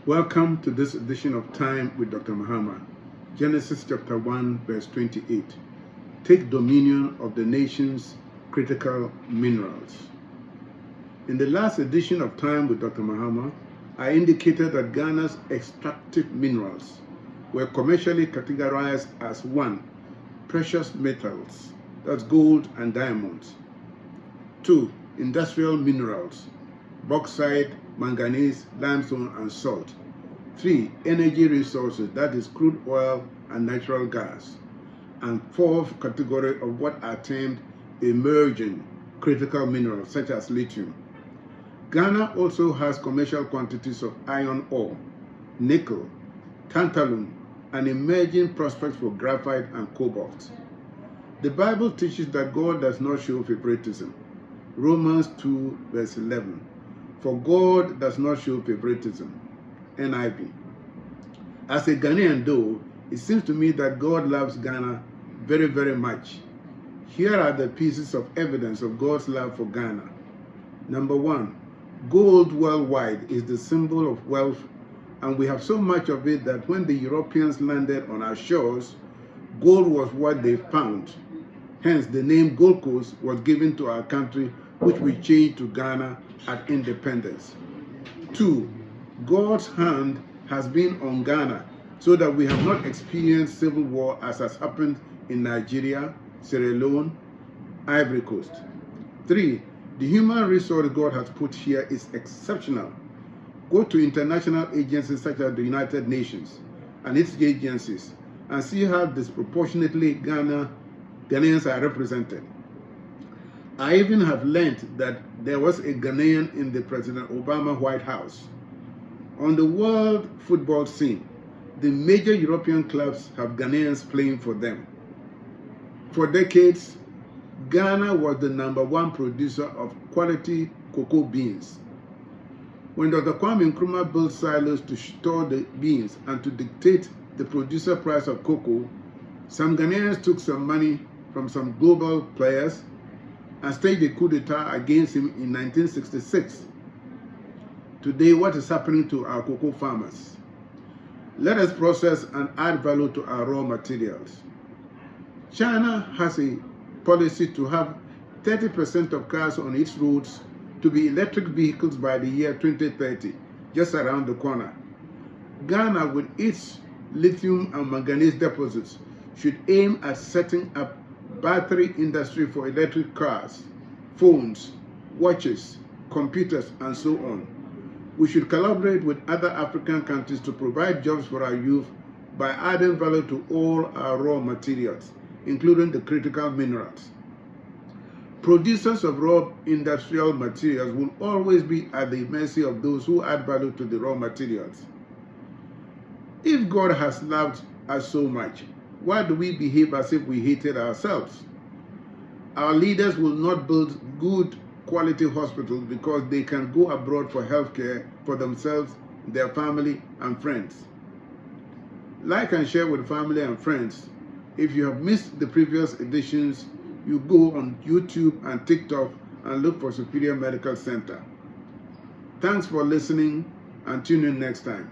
Welcome to this edition of Time with Dr. Mahama. Genesis chapter 1 verse 28. Take dominion of the nation's critical minerals. In the last edition of Time with Dr. Mahama, I indicated that Ghana's extractive minerals were commercially categorized as 1. Precious metals, that's gold and diamonds. 2. Industrial minerals, bauxite, manganese, limestone, and salt. 3. Energy resources, that is crude oil and natural gas. And 4th category of what are termed emerging critical minerals, such as lithium. Ghana also has commercial quantities of iron ore, nickel, tantalum, and emerging prospects for graphite and cobalt. The Bible teaches that God does not show favoritism. Romans 2 verse 11. For God does not show favoritism. NIV. As a Ghanaian though, it seems to me that God loves Ghana very, very much. Here are the pieces of evidence of God's love for Ghana. Number 1, gold worldwide is the symbol of wealth, and we have so much of it that when the Europeans landed on our shores, gold was what they found. Hence, the name Gold Coast was given to our country, which we changed to Ghana at independence. 2, God's hand has been on Ghana so that we have not experienced civil war as has happened in Nigeria, Sierra Leone, Ivory Coast. 3, the human resource God has put here is exceptional. Go to international agencies such as the United Nations and its agencies and see how disproportionately Ghanaians are represented. I even have learned that there was a Ghanaian in the President Obama White House. On the world football scene, the major European clubs have Ghanaians playing for them. For decades, Ghana was the #1 producer of quality cocoa beans. When Dr. Kwame Nkrumah built silos to store the beans and to dictate the producer price of cocoa, some Ghanaians took some money from some global players and staged a coup d'etat against him in 1966. Today, what is happening to our cocoa farmers? Let us process and add value to our raw materials. China has a policy to have 30% of cars on its roads to be electric vehicles by the year 2030, just around the corner. Ghana, with its lithium and manganese deposits, should aim at setting up battery industry for electric cars, phones, watches, computers, and so on. We should collaborate with other African countries to provide jobs for our youth by adding value to all our raw materials, including the critical minerals. Producers of raw industrial materials will always be at the mercy of those who add value to the raw materials. If God has loved us so much, why do we behave as if we hated ourselves? Our leaders will not build good quality hospitals because they can go abroad for healthcare for themselves, their family, and friends. Like and share with family and friends. If you have missed the previous editions, you go on YouTube and TikTok and look for Superior Medical Center. Thanks for listening and tune in next time.